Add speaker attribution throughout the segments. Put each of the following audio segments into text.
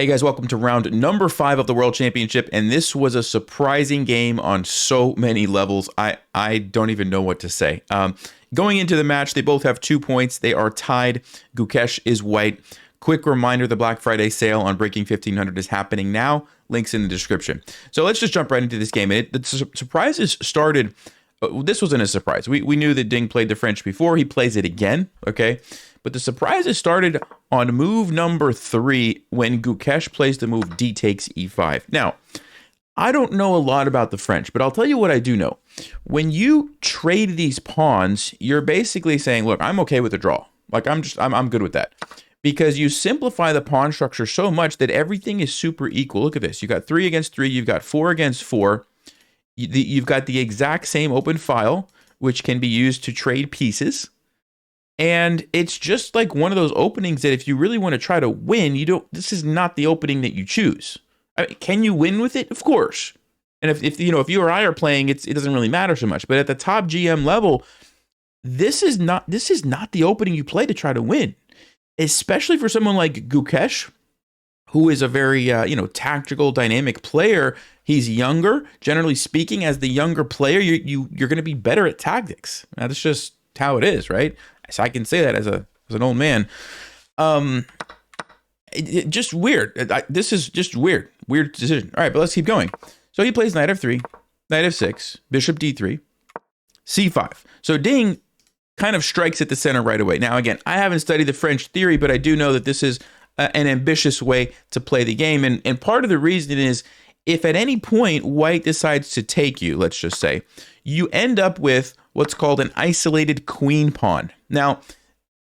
Speaker 1: Hey guys, welcome to round number 5 of the World Championship, and this was a surprising game on so many levels. I don't even know what to say. Going into the match, they both have 2 points. They are tied. Gukesh is white. Quick reminder, the Black Friday sale on Breaking 1500 is happening now. Links in the description. So let's just jump right into this game. The surprises started... This wasn't a surprise. We knew that Ding played the French before. He plays it again, okay? But the surprises started on move number 3 when Gukesh plays the move D takes E5. Now, I don't know a lot about the French, but I'll tell you what I do know. When you trade these pawns, you're basically saying, look, I'm okay with the draw. Like, I'm good with that. Because you simplify the pawn structure so much that everything is super equal. Look at this. You got 3 against 3. You've got 4 against 4. You've got the exact same open file, which can be used to trade pieces. And it's just like one of those openings that if you really want to try to win, this is not the opening that you choose. I mean, can you win with it? Of course. And if you or I are playing, it doesn't really matter so much. But at the top GM level, this is not the opening you play to try to win. Especially for someone like Gukesh, who is a very tactical, dynamic player. He's younger, generally speaking. As the younger player, you're going to be better at tactics. Now, that's just how it is, right? So I can say that as an old man. Just weird. This is just weird decision. All right, but let's keep going. So he plays knight f3, knight f6, bishop d3, c5. So Ding kind of strikes at the center right away. Now, again, I haven't studied the French theory, but I do know that this is an ambitious way to play the game. And part of the reason is if at any point white decides to take you, let's just say, you end up with what's called an isolated queen pawn. Now,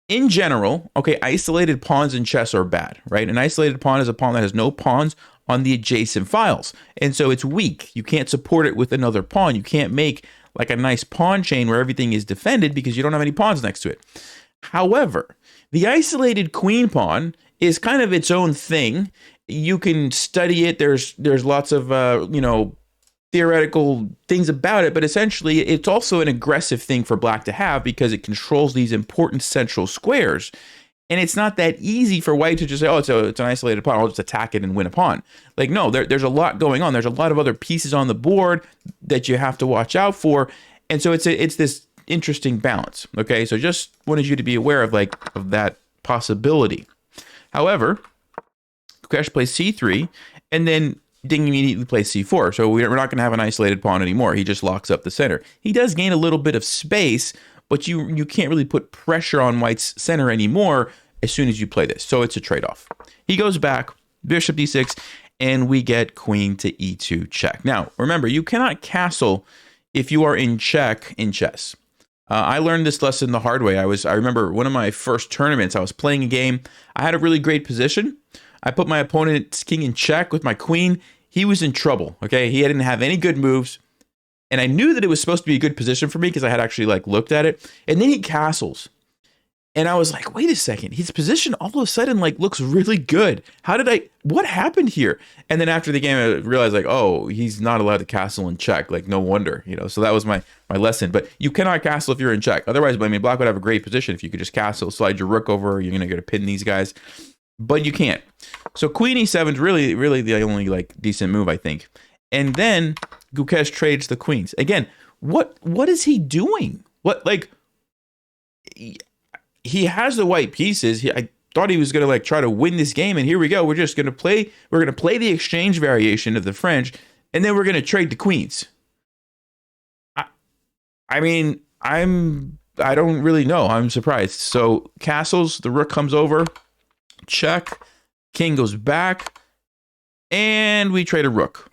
Speaker 1: in general, okay, isolated pawns in chess are bad, right? An isolated pawn is a pawn that has no pawns on the adjacent files. And so it's weak. You can't support it with another pawn. You can't make like a nice pawn chain where everything is defended because you don't have any pawns next to it. However, the isolated queen pawn is kind of its own thing. You can study it. There's lots of theoretical things about it, but essentially it's also an aggressive thing for black to have because it controls these important central squares. And it's not that easy for white to just say, oh, it's an isolated pawn, I'll just attack it and win a pawn. Like, no, there's a lot going on. There's a lot of other pieces on the board that you have to watch out for. And so it's this interesting balance. Okay, so just wanted you to be aware of that possibility. However, Gukesh plays c3, and then Ding immediately plays c4. So we're not going to have an isolated pawn anymore. He just locks up the center. He does gain a little bit of space, but you can't really put pressure on white's center anymore as soon as you play this. So it's a trade-off. He goes back, bishop d6, and we get queen to e2 check. Now, remember, you cannot castle if you are in check in chess. I learned this lesson the hard way. I remember one of my first tournaments, I was playing a game. I had a really great position. I put my opponent's king in check with my queen. He was in trouble, okay? He didn't have any good moves. And I knew that it was supposed to be a good position for me because I had actually looked at it. And then he castles. And I was like, wait a second. His position all of a sudden looks really good. What happened here? And then after the game, I realized oh, he's not allowed to castle in check. No wonder, So that was my lesson. But you cannot castle if you're in check. Otherwise, black would have a great position if you could just castle, slide your rook over, you're going to get to pin these guys. But you can't. So queen e7 is really the only decent move, I think. And then Gukesh trades the queens. Again, what is he doing? He has the white pieces. I thought he was going to try to win this game, and here we go. We're going to play the exchange variation of the French, and then we're going to trade the queens. I don't really know. I'm surprised. So castles, the rook comes over, check, king goes back, and we trade a rook.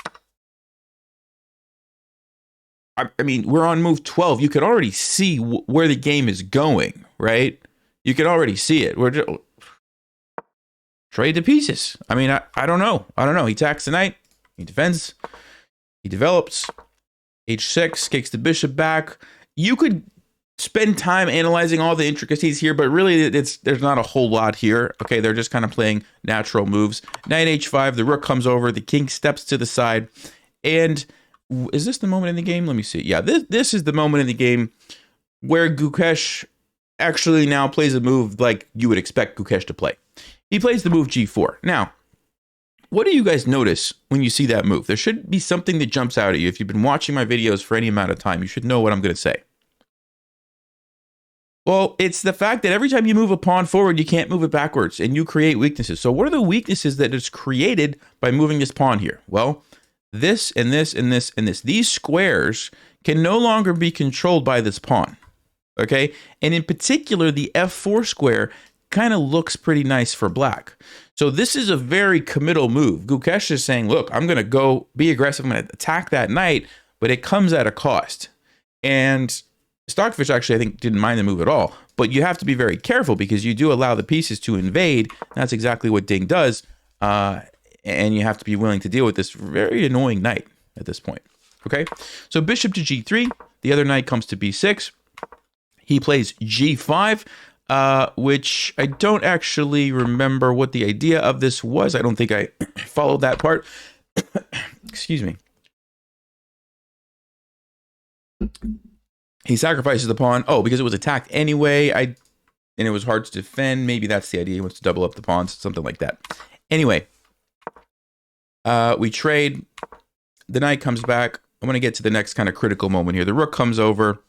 Speaker 1: We're on move 12. You can already see where the game is going, right? You can already see it. We're just trade the pieces. I don't know. He attacks the knight. He defends. He develops. H6 kicks the bishop back. You could spend time analyzing all the intricacies here, but really there's not a whole lot here. Okay, they're just kind of playing natural moves. Knight h5, the rook comes over, the king steps to the side. And is this the moment in the game? Let me see. Yeah, this is the moment in the game where Gukesh actually now plays a move like you would expect Gukesh to play. He plays the move g4. Now, What do you guys notice when you see that move? There should be something that jumps out at you. If you've been watching my videos for any amount of time, you should know what I'm going to say. Well, it's the fact that every time you move a pawn forward, you can't move it backwards, and you create weaknesses. So what are the weaknesses that is created by moving this pawn here? Well, this and this and this and this. These squares can no longer be controlled by this pawn, okay? And in particular, the f4 square kind of looks pretty nice for black. So this is a very committal move. Gukesh is saying, look, I'm going to go be aggressive. I'm going to attack that knight, but it comes at a cost. And Stockfish actually, I think, didn't mind the move at all, but you have to be very careful because you do allow the pieces to invade. That's exactly what Ding does, and you have to be willing to deal with this very annoying knight at this point. Okay, so bishop to g3, the other knight comes to b6. He plays g5, which I don't actually remember what the idea of this was. I don't think I followed that part. Excuse me. He sacrifices the pawn. Oh, because it was attacked anyway. And it was hard to defend. Maybe that's the idea. He wants to double up the pawns, something like that. Anyway, we trade. The knight comes back. I'm going to get to the next kind of critical moment here. The rook comes over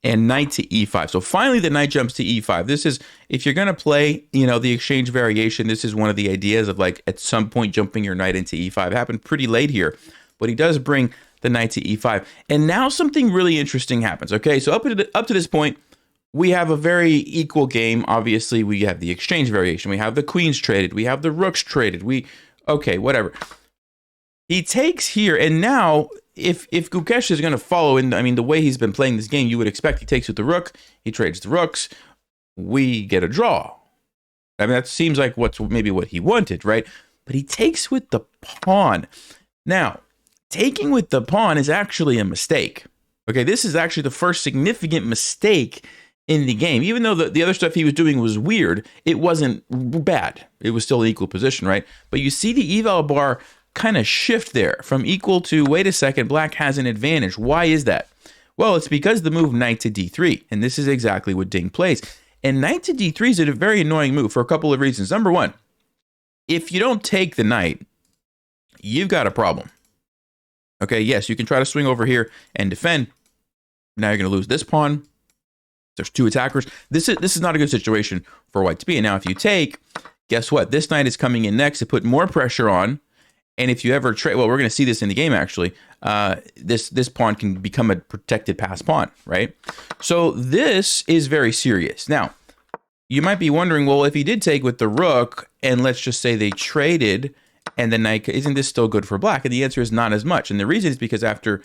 Speaker 1: and knight to e5. So finally, the knight jumps to e5. This is, if you're going to play, you know, the exchange variation, this is one of the ideas of like at some point jumping your knight into e5. It happened pretty late here, but he does bring the knight to e5. And now something really interesting happens. Okay, so up to this point, we have a very equal game. Obviously, we have the exchange variation. We have the queens traded. We have the rooks traded. Okay, whatever. He takes here, and now if Gukesh is going to follow in, I mean, the way he's been playing this game, you would expect he takes with the rook. He trades the rooks. We get a draw. I mean, that seems like maybe what he wanted, right? But he takes with the pawn. Now, taking with the pawn is actually a mistake. Okay, this is actually the first significant mistake in the game. Even though the other stuff he was doing was weird, it wasn't bad. It was still an equal position, right? But you see the eval bar kind of shift there from equal to, wait a second, black has an advantage. Why is that? Well, it's because the move knight to d3, and this is exactly what Ding plays. And knight to d3 is a very annoying move for a couple of reasons. Number one, if you don't take the knight, you've got a problem. Okay, yes, you can try to swing over here and defend. Now you're going to lose this pawn. There's two attackers. This is not a good situation for white to be. And now if you take, guess what? This knight is coming in next to put more pressure on. And if you ever trade, well, we're going to see this in the game actually. This pawn can become a protected pass pawn, right? So this is very serious. Now, you might be wondering, well, if he did take with the rook, and let's just say they traded, and the knight, isn't this still good for black? And the answer is not as much. And the reason is because after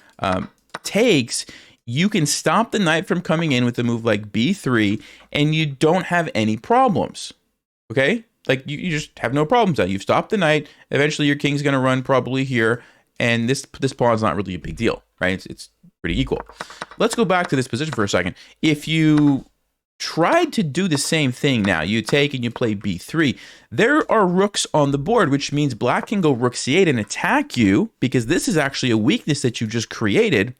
Speaker 1: takes, you can stop the knight from coming in with a move like b3, and you don't have any problems. Okay? Like, you just have no problems now. You've stopped the knight. Eventually, your king's going to run probably here, and this pawn's not really a big deal, right? It's pretty equal. Let's go back to this position for a second. If you tried to do the same thing now, you take and you play b3, there are rooks on the board, which means black can go rook c8 and attack you, because this is actually a weakness that you just created.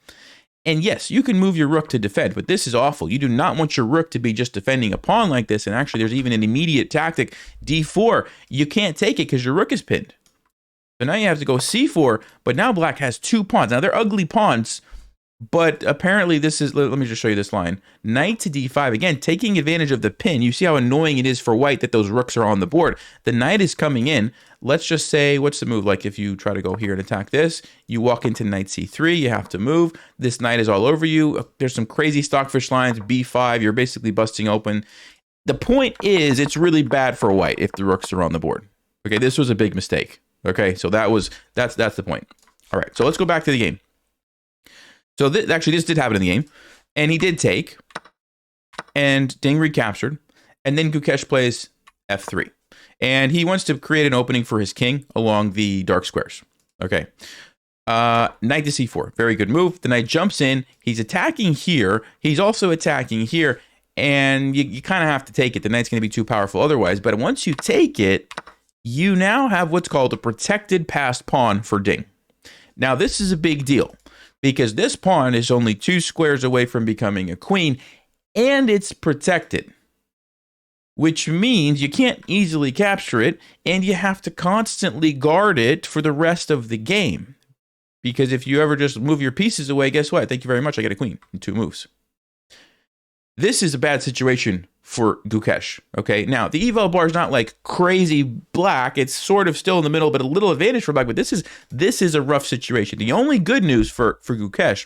Speaker 1: And yes, you can move your rook to defend, but this is awful. You do not want your rook to be just defending a pawn like this. And actually, there's even an immediate tactic, d4. You can't take it because your rook is pinned. So now you have to go c4, but now black has two pawns. Now, they're ugly pawns, but apparently this is, let me just show you this line. Knight to d5, again, taking advantage of the pin. You see how annoying it is for white that those rooks are on the board. The knight is coming in. Let's just say, what's the move? Like if you try to go here and attack this, you walk into knight c3, you have to move. This knight is all over you. There's some crazy stockfish lines, b5, you're basically busting open. The point is, it's really bad for white if the rooks are on the board. Okay, this was a big mistake. Okay, so that's the point. All right, so let's go back to the game. So actually, this did happen in the game, and he did take, and Ding recaptured, and then Gukesh plays f3. And he wants to create an opening for his king along the dark squares. Okay. Knight to c4. Very good move. The knight jumps in. He's attacking here. He's also attacking here. And you kind of have to take it. The knight's going to be too powerful otherwise. But once you take it, you now have what's called a protected passed pawn for Ding. Now, this is a big deal, because this pawn is only 2 squares away from becoming a queen, and it's protected. which means you can't easily capture it, and you have to constantly guard it for the rest of the game. Because if you ever just move your pieces away, guess what? Thank you very much. I get a queen in 2 moves. This is a bad situation for Gukesh. Okay, now the eval bar is not like crazy black. It's sort of still in the middle, but a little advantage for black. But this is a rough situation. The only good news for Gukesh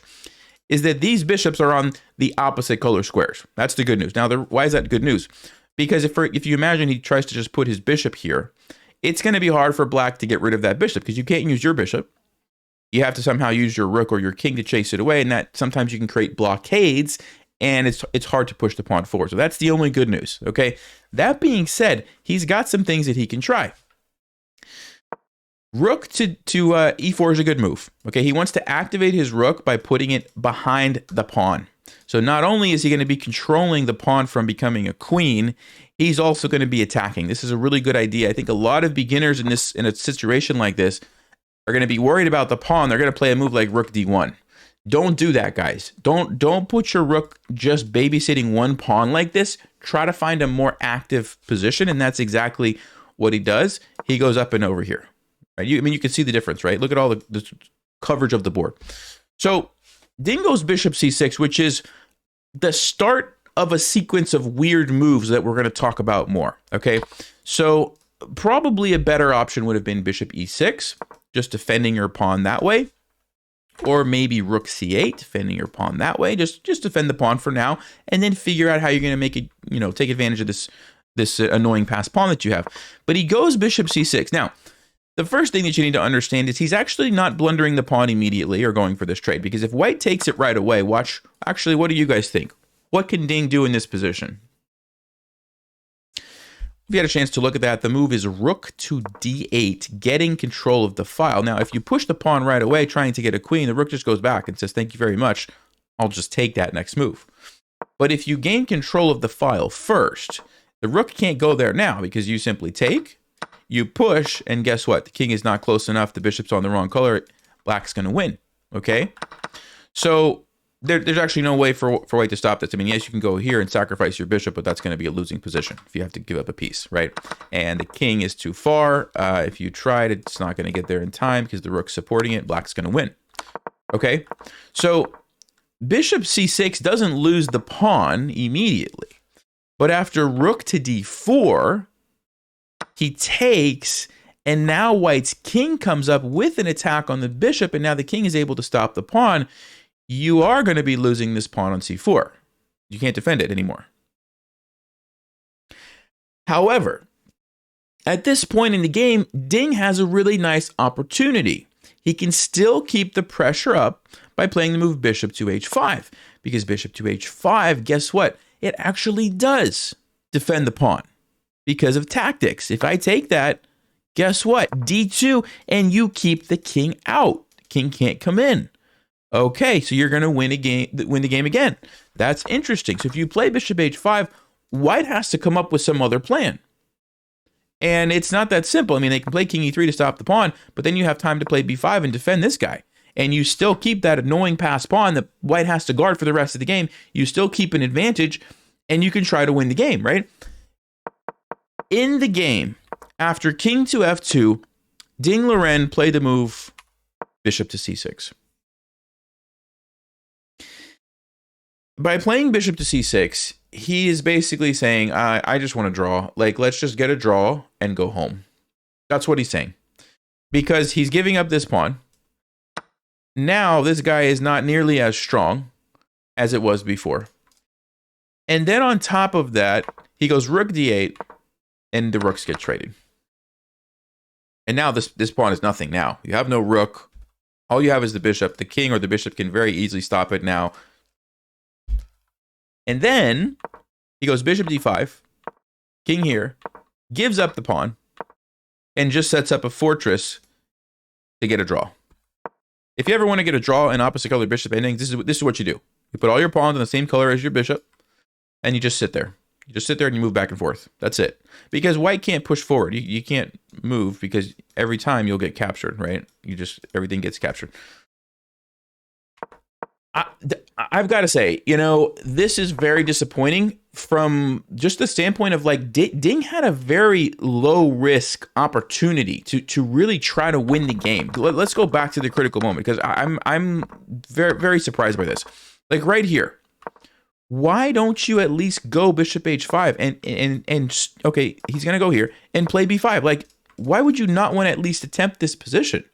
Speaker 1: is that these bishops are on the opposite color squares. That's the good news. Now, why is that good news? Because if you imagine he tries to just put his bishop here, it's going to be hard for black to get rid of that bishop because you can't use your bishop. You have to somehow use your rook or your king to chase it away, and that sometimes you can create blockades, and it's hard to push the pawn forward. So that's the only good news, okay? That being said, he's got some things that he can try. Rook to e4 is a good move, okay? He wants to activate his rook by putting it behind the pawn. So not only is he going to be controlling the pawn from becoming a queen, he's also going to be attacking. This is a really good idea. I think a lot of beginners in a situation like this are going to be worried about the pawn. They're going to play a move like rook d1. Don't do that, guys. Don't put your rook just babysitting one pawn like this. Try to find a more active position, and that's exactly what he does. He goes up and over here. Right? You can see the difference, right? Look at all the coverage of the board. So Ding goes bishop c6, which is the start of a sequence of weird moves that we're going to talk about more, okay? So probably a better option would have been bishop e6, just defending your pawn that way. Or maybe rook c8, defending your pawn that way. Just defend the pawn for now, and then figure out how you're going to make it, take advantage of this annoying passed pawn that you have. But he goes bishop c6. Now, the first thing that you need to understand is he's actually not blundering the pawn immediately or going for this trade, because if white takes it right away, watch, actually, what do you guys think? What can Ding do in this position? If you had a chance to look at that, the move is rook to d8, getting control of the file. Now, if you push the pawn right away, trying to get a queen, the rook just goes back and says, thank you very much. I'll just take that next move. But if you gain control of the file first, the rook can't go there now because you simply take, you push, and guess what? The king is not close enough. The bishop's on the wrong color. Black's going to win, okay? So there's actually no way for white to stop this. I mean, yes, you can go here and sacrifice your bishop, but that's going to be a losing position if you have to give up a piece, right? And the king is too far. If you tried, it's not going to get there in time because the rook's supporting it. Black's going to win, okay? So bishop c6 doesn't lose the pawn immediately, but after rook to d4, he takes, and now white's king comes up with an attack on the bishop, and now the king is able to stop the pawn. You are going to be losing this pawn on c4. You can't defend it anymore. However, at this point in the game, Ding has a really nice opportunity. He can still keep the pressure up by playing the move bishop to h5, because bishop to h5, guess what? It actually does defend the pawn because of tactics. If I take that, guess what? d2, and you keep the king out. The king can't come in. Okay, so you're going to win the game again. That's interesting. So if you play bishop h5, white has to come up with some other plan. And it's not that simple. I mean, they can play king e3 to stop the pawn, but then you have time to play b5 and defend this guy. And you still keep that annoying passed pawn that white has to guard for the rest of the game. You still keep an advantage, and you can try to win the game, right? In the game, after king to f2, Ding Liren played the move bishop to c6. By playing bishop to c6, he is basically saying, I just want to draw. Like, let's just get a draw and go home. That's what he's saying. Because he's giving up this pawn. Now, this guy is not nearly as strong as it was before. And then on top of that, he goes rook d8, and the rooks get traded. And now this pawn is nothing now. You have no rook. All you have is the bishop. The king or the bishop can very easily stop it now. And then he goes bishop d5, king here, gives up the pawn, and just sets up a fortress to get a draw. If you ever want to get a draw in opposite color bishop endings, this is what you do. You put all your pawns in the same color as your bishop, and you just sit there. You just sit there and you move back and forth. That's it. Because white can't push forward. You can't move because every time you'll get captured, right? Everything gets captured. I've got to say, this is very disappointing. from just the standpoint of like Ding had a very low risk opportunity to really try to win the game. Let's go back to the critical moment, because I'm very, very surprised by this. Like right here, why don't you at least go bishop h5 and okay, he's gonna go here and play b5. Like, why would you not want to at least attempt this position?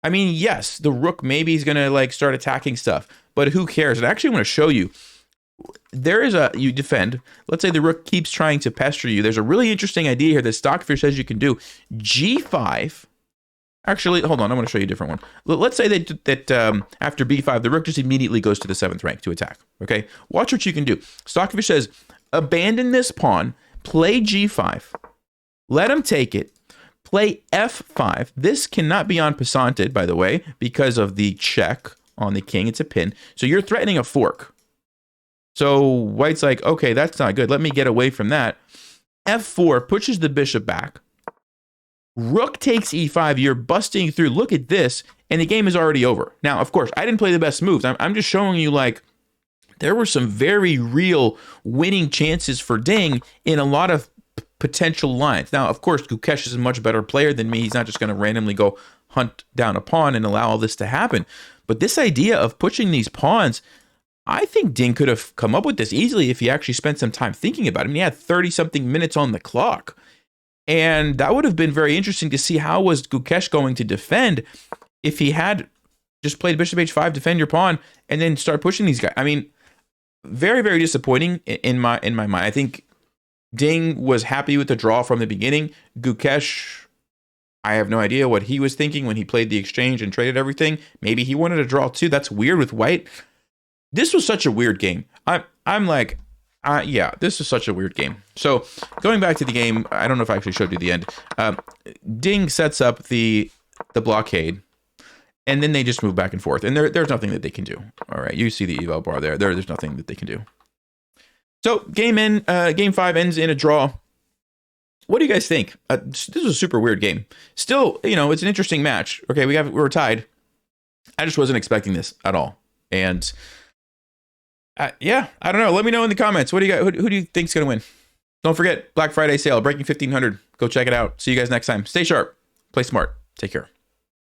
Speaker 1: I mean, yes, the rook maybe is gonna like start attacking stuff, but who cares? And I actually want to show you. There is you defend. Let's say the rook keeps trying to pester you. There's a really interesting idea here that Stockfish says you can do. G5. Actually, hold on. I'm going to show you a different one. Let's say that after b5, the rook just immediately goes to the 7th rank to attack. Okay, watch what you can do. Stockfish says, abandon this pawn, play g5, let him take it, play f5. This cannot be en passanted, by the way, because of the check on the king. It's a pin. So you're threatening a fork. So white's like, okay, that's not good. Let me get away from that. f4 pushes the bishop back. Rook takes e5. You're busting through. Look at this. And the game is already over. Now, of course, I didn't play the best moves. I'm just showing you, like, there were some very real winning chances for Ding in a lot of potential lines. Now, of course, Gukesh is a much better player than me. He's not just going to randomly go hunt down a pawn and allow all this to happen. But this idea of pushing these pawns, I think Ding could have come up with this easily if he actually spent some time thinking about it. I mean, he had 30-something minutes on the clock. And that would have been very interesting to see how was Gukesh going to defend if he had just played bishop h5, defend your pawn, and then start pushing these guys. I mean, very, very disappointing in my mind. I think Ding was happy with the draw from the beginning. Gukesh, I have no idea what he was thinking when he played the exchange and traded everything. Maybe he wanted a draw too. That's weird with white. This was such a weird game. I'm like, yeah, this is such a weird game. So going back to the game, I don't know if I actually showed you the end. Ding sets up the blockade, and then they just move back and forth. And there's nothing that they can do. All right, you see the eval bar there. There's nothing that they can do. So game 5 ends in a draw. What do you guys think? This is a super weird game. Still, it's an interesting match. Okay, we were tied. I just wasn't expecting this at all. And yeah, I don't know. Let me know in the comments. What do you got? Who do you think's gonna win? Don't forget, Black Friday sale, breaking 1500. Go check it out. See you guys next time. Stay sharp, play smart, take care.